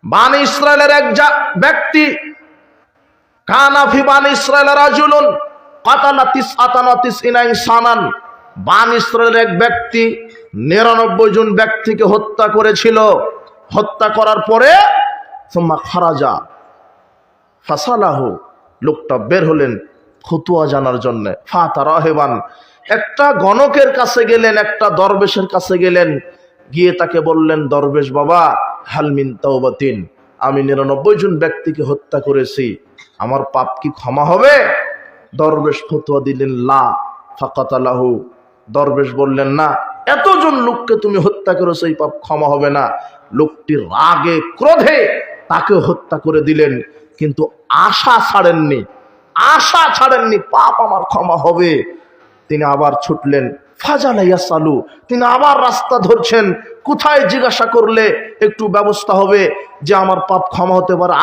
বানি ইসরায়েলের এক ব্যক্তি, কানা ফি বানি ইসরায়েল রাজুলুন কাতালা 99 ইনসানান, বানি ইসরায়েলের এক ব্যক্তি 99 জন ব্যক্তিকে হত্যা করেছিল। হত্যা করার পরে সুম্মা খারাজা ফাসালাহু, লোকটা বের হলেন ফতোয়া জানার জন্য। ফাতা রাহিবান, একটা গণকের কাছে গেলেন, একটা দরবেশের কাছে গেলেন, গিয়ে তাকে বললেন, দরবেশ বাবা, হাল মিন তাওবাতিন, আমি 99 জন ব্যক্তিকে হত্যা করেছি, আমার পাপ কি ক্ষমা হবে? দরবেশ ফতোয়া দিলেন লা ফাকাতালাহু। দরবেশ বললেন, না, এতজন লোককে তুমি হত্যা করেছো, এই পাপ ক্ষমা হবে না। লোকটি রাগে ক্রোধে তাকে হত্যা করে দিলেন, কিন্তু আশা ছাড়েননি, পাপ আমার ক্ষমা হবে। তিনি আবার ছুটলেন, ফাজালা ইয়াসালু, তিনি আবার রাস্তা ধরছেন, কোথায় জিজ্ঞাসা করলে একটু ব্যবস্থা হবে যে আমার পাপ ক্ষমা হতে পারে,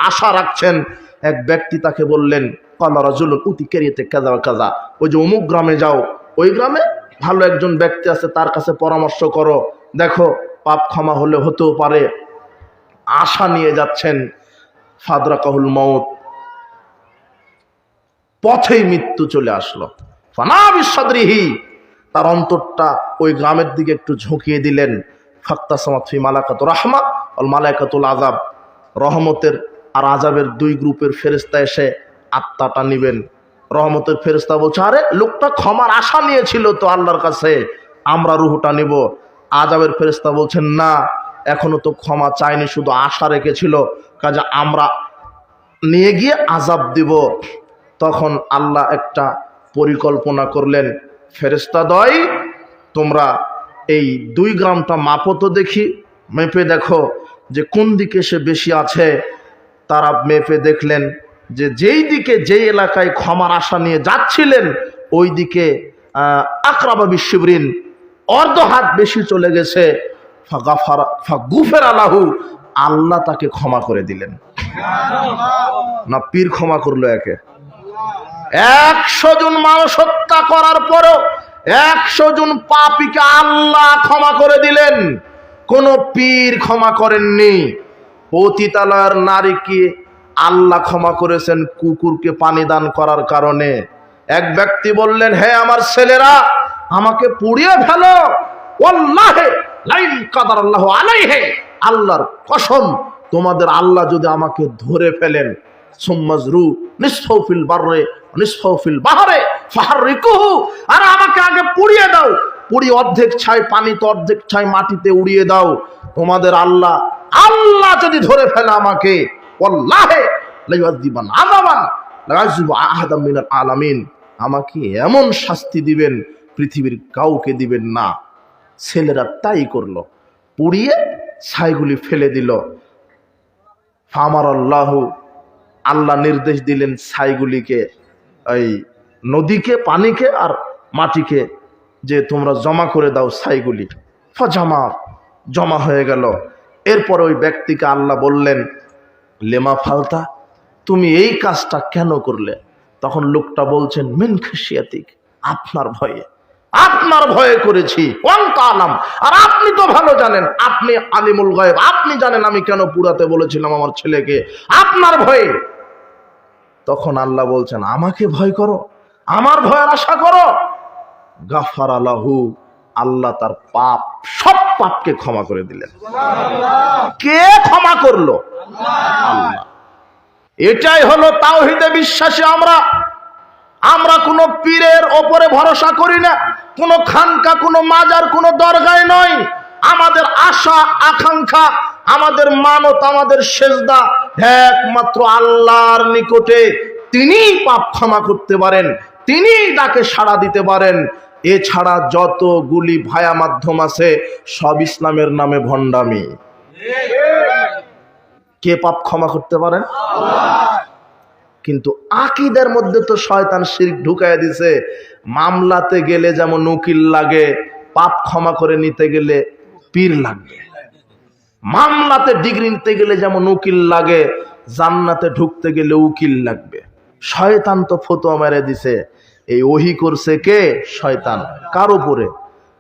আশা রাখছেন। এক ব্যক্তি তাকে বললেন, কালা রাজুলুন উতি কেরিয়াতে কাজা কাজা, ওই যে অমুক গ্রামে যাও, ওই গ্রামে ভালো একজন ব্যক্তি আছে, তার কাছে পরামর্শ করো, দেখো পাপ ক্ষমা হলে হতেও পারে। আশা নিয়ে যাচ্ছেন, ফাদরাকাহুল মাউত, পথেই মৃত্যু চলে আসলো। ফানা বিসাদরিহি, তার অন্তরটা ওই গ্রামের দিকে একটু ঝুঁকিয়ে দিলেন। ফাক্তাসামাত ফি মালাকাতুর রাহমা ওয়াল মালাকাতুল আযাব, রহমতের আর আযাবের দুই গ্রুপের ফেরেশতা এসে আত্মাটা নিবেন। রহমতের ফেরেশতা বলছে, আরে লোকটা ক্ষমার আশা নিয়েছিল তো আল্লাহর কাছে, আমরা রূহটা নিব। আযাবের ফেরেশতা বলছেন, না, এখনো তো ক্ষমা চায়নি, শুধু আশা রেখেছিল, কাজে আমরা নিয়ে গিয়ে আযাব দিব। তখন আল্লাহ একটা পরিকল্পনা করলেন, ফেরেশতাদ্বয়, তোমরা এই 2 গ্রামটা মাপো তো দেখি, মেপে দেখো যে কোন দিকে সে বেশি আছে। তারা মেপে দেখলেন যে যেই দিকে, যেই এলাকায় ক্ষমার আশা নিয়ে যাচ্ছিলেন, ওই দিকে আকরাবা বিশিবরিন, অর্ধ হাত বেশি চলে গেছে। ফাগুফিরা লাহু, আল্লাহ তাকে ক্ষমা করে দিলেন। না পীর ক্ষমা করলো? 100 জন মানুষ হত্যা করার পরও 100 জন পাপীকে আল্লাহ ক্ষমা করে দিলেন, কোন পীর ক্ষমা করেননি। পতিতালয়ের নারীকে আল্লাহ ক্ষমা করেছেন কুকুরকে পানি দান করার কারণে। এক ব্যক্তি বললেন, হে আমার ছেলেরা, আমাকে পুড়িয়ে ফেলো, ওয়াল্লাহি লাইন কাদারাল্লাহু আলাইহি, আল্লাহর কসম, তোমাদের আল্লাহ যদি আমাকে ধরে ফেলেন, সুম্মাজরু নিসফাউ ফিল বাররে নিসফাউ ফিল বাহরে ফাহারিকুহু, আর আমাকে আগে পুড়িয়ে দাও, পুড়ি অর্ধেক ছাই পানিতে, অর্ধেক ছাই মাটিতে উড়িয়ে দাও। তোমাদের আল্লাহ যদি ধরে ফেলে আমাকে, ওয়াল্লাহি লা ইউআযিবান আযাবান লা ইউআযিবু আহাদাম মিনাল আলামিন, আমাকে এমন শাস্তি দিবেন পৃথিবীর কাউকে দিবেন না। ছেলেরা তাই করলো, পুড়িয়ে ছাইগুলি ফেলে দিল। ফামারাল্লাহু, আল্লাহ নির্দেশ দিলেন ছাইগুলিকে, এই নদীকে, পানিকে আর মাটিকে, যে তোমরা জমা করে দাও ছাইগুলি। ফাজামা, জমা হয়ে গেল। এরপরে ওই ব্যক্তিকে আল্লাহ বললেন, লেমা ফালতা, তুমি এই কাজটা কেন করলে? তখন লোকটা বলছেন, মিন খাশিয়াতিক, আপনার ভয়ে করেছি, ওয়ান্তা আলাম, আর আপনি তো ভালো জানেন, আপনি আলিমুল গায়ব, আপনি জানেন আমি কেন পুরাতে বলেছিলাম আমার ছেলেকে, আপনার ভয়ে। তখন আল্লাহ বলছেন, আমাকে ভয় করো, আমার ভয়ের আশা করো। গাফারা লাহু, আল্লাহ তার পাপ, সব পাপকে ক্ষমা করে দিলেন। কে ক্ষমা করলো? আল্লাহ। এটাই হলো তাওহীদে বিশ্বাসী। আমরা কোনো পীরের ওপরে ভরসা করি না, কোনো খানকা, কোনো মাজার, কোনো দরগায় নয়। আমাদের আশা আকাঙ্ক্ষা, আমাদের মানত, আমাদের সেজদা একমাত্র আল্লাহর নিকটে। তিনিই পাপ ক্ষমা করতে পারেন, তিনিই তাকে সাড়া দিতে পারেন। এছাড়া যতগুলি ভায়া মাধ্যম আছে সব ইসলামের নামে ভণ্ডামি। কে পাপ ক্ষমা করতে পারেন? আল্লাহ। কিন্তু আকীদার মধ্যে তো শয়তান শিরক ঢুকায় দিছে। মামলাতে গেলে যেমন উকিল লাগে, পাপ ক্ষমা করে নিতে গেলে পীর লাগবে। মামলাতে ডিগ্রি নিতে গেলে যেমন উকিল লাগে, জান্নাতে ঢুকতে গেলে উকিল লাগবে। শয়তান তো ফতোয়া মেরে দিছে। এই ওহী করছে কে? শয়তান। কার উপরে?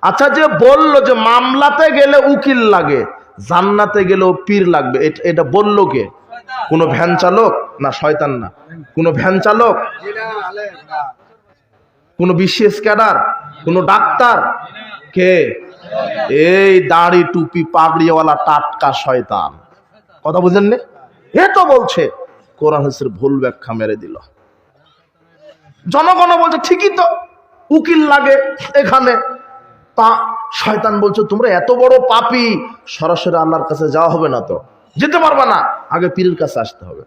আচ্ছা, যে বললো যে মামলাতে গেলে উকিল লাগে, জান্নাতে গেলেও পীর লাগবে, এটা বললো কে? কোন ভ্যান চালক না? শয়তান না? কোন ভ্যান চালক? কোন বিশেষ ক্যাডার? কোন ডাক্তার? কে? এই দাড়ি টুপি পাগড়িওয়ালা টাটকা শয়তান। কথা বুঝেন না? এ তো বলছে কোরআন হাদিসের ভুল ব্যাখ্যা মেরে দিল। জনগণ বলছে ঠিকই তো, উকিল লাগে এখানে। তা শয়তান বলছে তোমরা এত বড় পাপী, সরাসরি আল্লাহর কাছে যাওয়া হবে না, তো যেতে পারবে না, আগে পীরের কাছে আসতে হবে।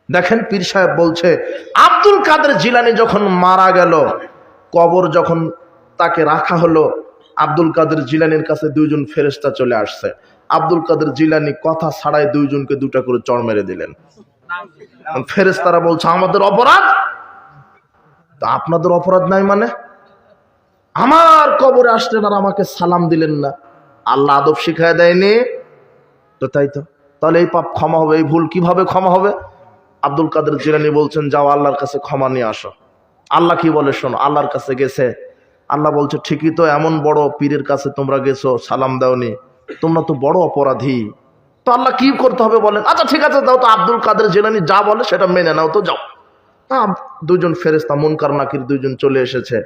দেখেন পীর সাহেব বলছে আব্দুল কাদের জিলানী যখন মারা গেল, কবর যখন তাকে রাখা হলো, আব্দুল কাদের জিলানীর কাছে দুইজন ফেরেশতা চলে আসছে। আব্দুল কাদের জিলানী কথা ছাড়াই দুইজনকে দুটা করে চড় মেরে দিলেন। ফেরেশতারা বলছে আমাদের অপরাধ? তা আপনাদের অপরাধ নাই মানে? আমার কবরে আসলেন আর আমাকে সালাম দিলেন না, আল্লাহ আদব শিখায় দেয়নি তো? তাই তো, তাহলে এই পাপ ক্ষমা হবে? এই ভুল কিভাবে ক্ষমা হবে? আব্দুল কাদের জিলানী বলছেন যাও আল্লাহর কাছে ক্ষমা নিয়ে আসো। আল্লাহ কি বলে শোনো। আল্লাহর কাছে গেছে, আল্লাহ বলছে ঠিকই তো, এমন বড় পীরের কাছে তোমরা গেছো, সালাম দাওনি, তোমরা তো বড় অপরাধী। তো আল্লাহ কি করতে হবে বলেন? আচ্ছা ঠিক আছে দাও তো, আব্দুল কাদের জিলানী যা বলে সেটা মেনে নাও তো, যাও। দুজন ফেরেশতা মুনকার নাকির দুইজন চলে এসেছে।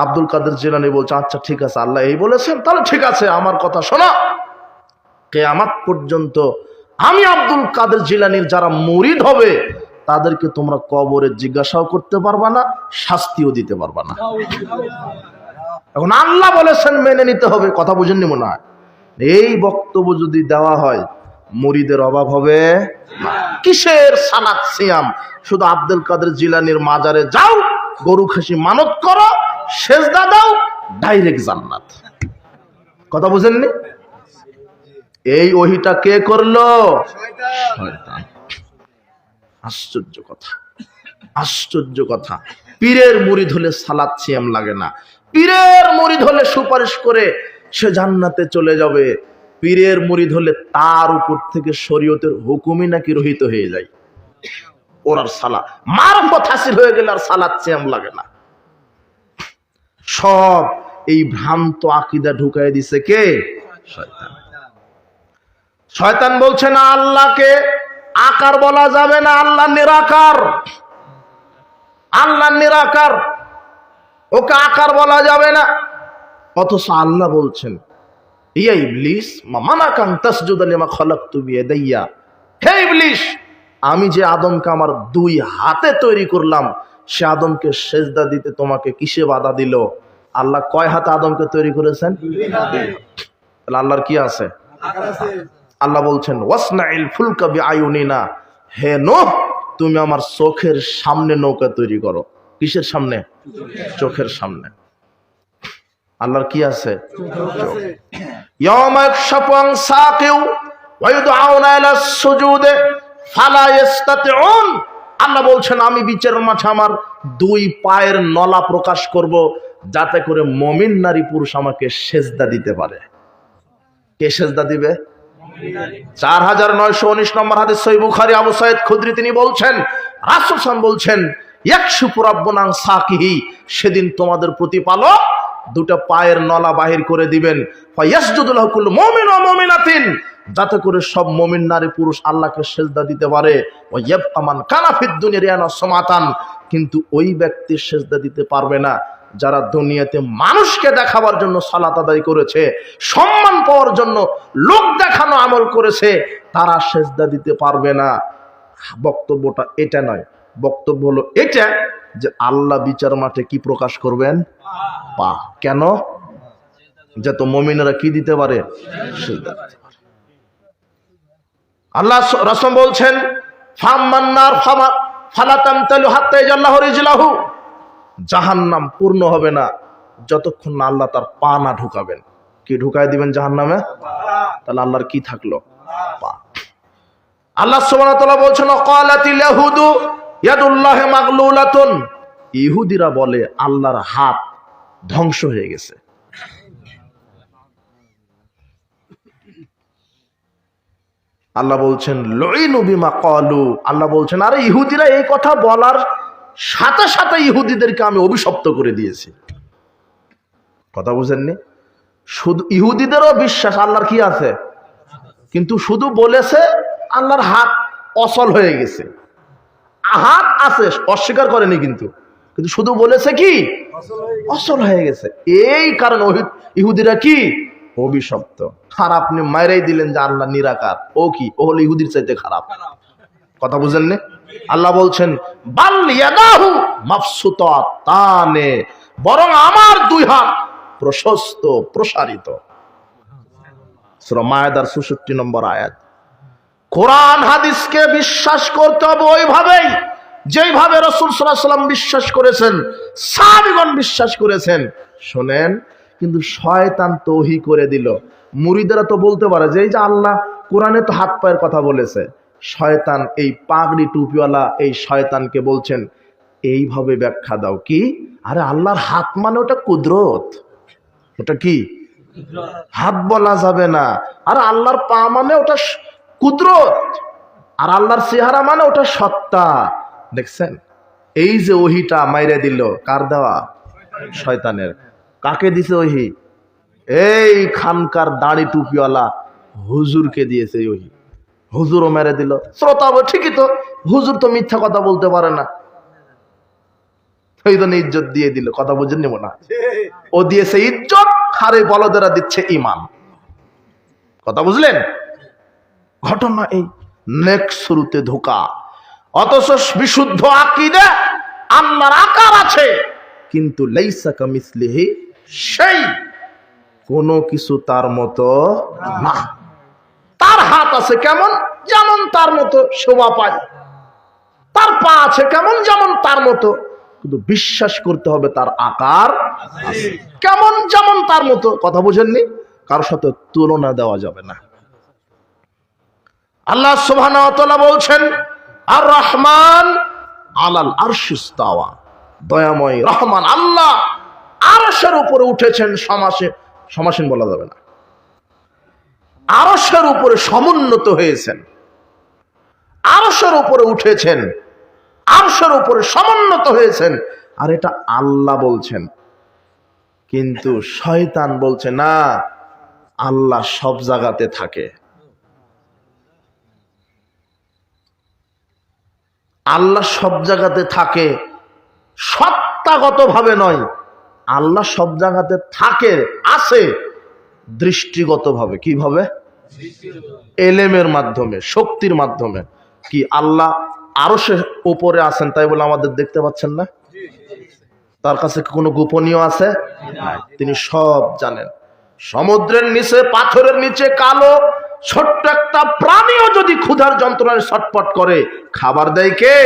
আব্দুল কাদের জিলানী বলছে আচ্ছা ঠিক আছে, আল্লাহ এই বলেছেন, তাহলে ঠিক আছে, আমার কথা শোনো, কিয়ামত পর্যন্ত আমি আব্দুল কাদের জিলানীর যারা মুরিদ হবে তাদেরকে তোমরা কবরে জিজ্ঞাসাও করতে পারবা না, শাস্তিও দিতে পারবা না। এখন আল্লাহ বলেছেন মেনে নিতে হবে, কথা বুঝেননি মনে হয়? এই বক্তব্য যদি দেওয়া হয় মুরিদের অভাব হবে না। কিসের সালাত সিয়াম? শুধু আব্দুল কাদের জিলানীর মাজারে যাও, গরু খাসি মানত করো, সেজদা দাও, ডাইরেক্ট জান্নাত। কথা বুঝেননি? এই ওহিটা কে করলো? শয়তান। আশ্চর্য কথা, আশ্চর্য কথা। পীরের মুরিদ হলে সালাত সিয়াম লাগে না, পীরের মুরিদ হলে সুপারিশ করে সে জান্নাতে চলে যাবে, পীরের মুরিদ হলে তার উপর থেকে শরীয়তের হুকুমই নাকি রহিত হয়ে যায়। ওর আর সালাত মারফত হাসিল হয়ে গেলে আর সালাত সিয়াম লাগে না। সব এই ভ্রান্ত আকীদা ঢুকাই দিছে কে? শয়তান। শয়তান বলছে না আল্লাহকে আকার বলা যাবে না, আল্লাহ নিরাকার, আল্লাহ নিরাকার, ওকে আকার বলা যাবে না। অথচ আল্লাহ বলছেন ইয়া ইবলিস মা মানাকান তাসজুদা লিমা খালাকতু বিয়াদাইয়া, হে ইবলিস, আমি যে আদমকে আমার দুই হাতে তৈরি করলাম, সে আদমকে সেজদা দিতে তোমাকে কিসে বাধা দিল? আল্লাহ কয় হাতে আদমকে তৈরি করেছেন? তাহলে আল্লাহর কি আছে? আল্লাহ বলছেন ওয়াসনাইল ফুলকা বিআয়ুনিনা, হে নূহ তুমি আমার চোখের সামনে নৌকা তৈরি করো। কিসের সামনে? চোখের সামনে। আল্লাহর কি আছে? ইয়াওমা ইয়াকশাফু আন সাকিউ ওয়া ইউদআউনা ইলা সুজুদে ফালা ইস্তাতিউন। আল্লাহ বলছেন আমি বিচারের মাঠে আমার দুই পায়ের নলা প্রকাশ করব, যাতে করে মুমিন নারী পুরুষ আমাকে সেজদা দিতে পারে। কে সেজদা দিবে? 4919 নম্বর হাদিস সহিহ বুখারী, আবু সাঈদ খুদরি তিনি বলছেন, রাসূল সাল্লাল্লাহু বলছেন ইয়াকশিফু রাব্বুনা আন সাকিহি, সেদিন তোমাদের প্রতিপালক দুটো পায়ের নলা বাহির করে দিবেন, ফায়াসজুদু লাহু কুল্লু মুমিন ওয়া মুমিনাতিন, যাতে করে সব মুমিন নারী পুরুষ আল্লাহকে সেজদা দিতে পারে। ওয়া ইয়াবকা মান কানা ফিদ দুনিয়া রিয়ানা সামাতান, কিন্তু ওই ব্যক্তি সেজদা দিতে পারবে না যারা দুনিয়াতে মানুষকে দেখাবার জন্য সালাত আদায় করেছে, সম্মান পাওয়ার জন্য লোক দেখানো আমল করেছে, তারা সেজদা দিতে পারবে না। বক্তব্যটা এটা নয়, বক্তব্য হলো এটা যে আল্লাহ বিচার মাঠে কি প্রকাশ করবেন? পা। কেন? যত মুমিনরা কি দিতে পারে? সেজদা দিতে পারে। আল্লাহ রাসূল বলছেন ফামান্নার ফালা তামতালু হাত্তা ইয়াজাল্লাহু রিজলাহু, জাহান্নাম পূর্ণ হবে না যতক্ষণ না আল্লাহ তার পা না ঢুকাবেন। কি ঢুকায় দিবেন জাহান্নামে? তাহলে আল্লাহর কি থাকলো? পা। আল্লাহ সুবহানাহু ওয়া তাআলা বলছেন ক্বালাতিল ইয়াহুদু ইয়াদুল্লাহি মাগলুলাতুন, ইহুদিরা বলে আল্লাহর হাত ধ্বংস হয়ে গেছে। আল্লাহ বলছেন লুইনু বিমা ক্বালু, আল্লাহ বলছেন আরে ইহুদিরা এই কথা বলার সাথে সাথে ইহুদিদেরকে আমি অভিশপ্ত করে দিয়েছি। কথা বুঝেননি? শুধু ইহুদিদেরও বিশ্বাস আল্লাহর কি আছে, কিন্তু শুধু বলেছে আল্লাহর হাত অচল হয়ে গেছে। হাত আছে, অস্বীকার করেনি, কিন্তু কিন্তু শুধু বলেছে কি অচল হয়ে গেছে। এই কারণে ইহুদিরা কি অভিশপ্ত। আর আপনি মাইরাই দিলেন যে আল্লাহ নিরাকার, ও কি, ও হলো ইহুদির চাইতে খারাপ। কথা বুঝেন না? আল্লাহ বলছেন বাল ইয়াদাহু মাবসুতাতানে, বরং আমার দুই হাত প্রশস্ত, প্রসারিত। সূরা মায়েদার ৬৪ নম্বর আয়াত। কোরআন হাদিসকে বিশ্বাস করতে হবে ওইভাবেই যেইভাবে রাসূল সাল্লাল্লাহু আলাইহি ওয়াসাল্লাম বিশ্বাস করেছেন, সাহাবীগণ বিশ্বাস করেছেন। শোনেন, কিন্তু শয়তান তৌহি করে দিল। মুরিদরা তো বলতে পারে যে এই যে আল্লাহ কোরআনে তো হাত পায়ের কথা বলেছে, শয়তান এই পাগড়ি টুপিওয়ালা এই শয়তানকে বলছেন এইভাবে ব্যাখ্যা দাও। কি? আরে আল্লাহর হাত মানে ওটা কুদরত, ওটা কি হাত বলা যাবে না। আর আল্লাহর পা মানে ওটা কুদরত, আর আল্লাহর চেহারা মানে ওটা সত্তা। দেখছেন, এই যে ওহিটা মাইরে দিল, কার দেওয়া? শয়তানের। কাকে দিছে ওহি? এই খানকার দাড়ি টুপিওয়ালা হুজুরকে দিয়েছে ওহি। হুজুরও মেরে দিল। শ্রোতা ঠিকই তো, হুজুর তো মিথ্যা কথা বলতে পারে না, ওই জন্য ইজ্জত দিয়ে দিল। কথা বুঝেন নিব না? ও দিয়েছে ইজ্জত, হারে বলদেরা দিচ্ছে ইমান। কথা বুঝলেন? ঘটনা এই নেক শুরুতে ধোকা। অথচ বিশুদ্ধ আকীদা, আল্লাহর আকার আছে, কিন্তু লাইসা কামিসলিহি সেই, কোনো কিছু তার মতো না। তার হাত আছে কেমন? যেমন তার মতো শোভা পায়। তার পা আছে কেমন? যেমন তার মতো। কিন্তু বিশ্বাস করতে হবে তার আকার আছে কেমন, যেমন তার মতো। কথা বুঝেননি? কারোর সাথে তুলনা দেওয়া যাবে না। আল্লাহ সুবহানাহু ওয়া তাআলা বলছেন আর রহমান আলাল আরশি ইস্তাওয়া, দয়াময় রহমান আল্লাহ আরশের উপরে উঠেছেন। সমাসীন বলা যাবে না, আরশের উপরে সমুন্নত হয়েছেন, আরশের উপরে উঠেছেন, আরশের উপরে সমুন্নত হয়েছেন। আর এটা আল্লাহ বলছেন, কিন্তু শয়তান বলছে না, আল্লাহ সব জায়গাতে থাকে। আল্লাহ সব জায়গাতে থাকে সত্তাগত ভাবে নয়, আল্লাহ সব জায়গাতে থাকে, আছে দৃষ্টিগত ভাবে। কিভাবে? এলেমের মাধ্যমে, শক্তির মাধ্যমে। কি আল্লাহ আরশের উপরে আছেন তাই বলে আমাদের দেখতে পাচ্ছেন না? তার কাছে কোনো গোপনীয় আছে? তিনি সব জানেন। সমুদ্রের নিচে, পাথরের নিচে কালো ছোট্ট একটা প্রাণীও যদি ক্ষুধার যন্ত্রণায় ছটফট করে, খাবার দেয় কে?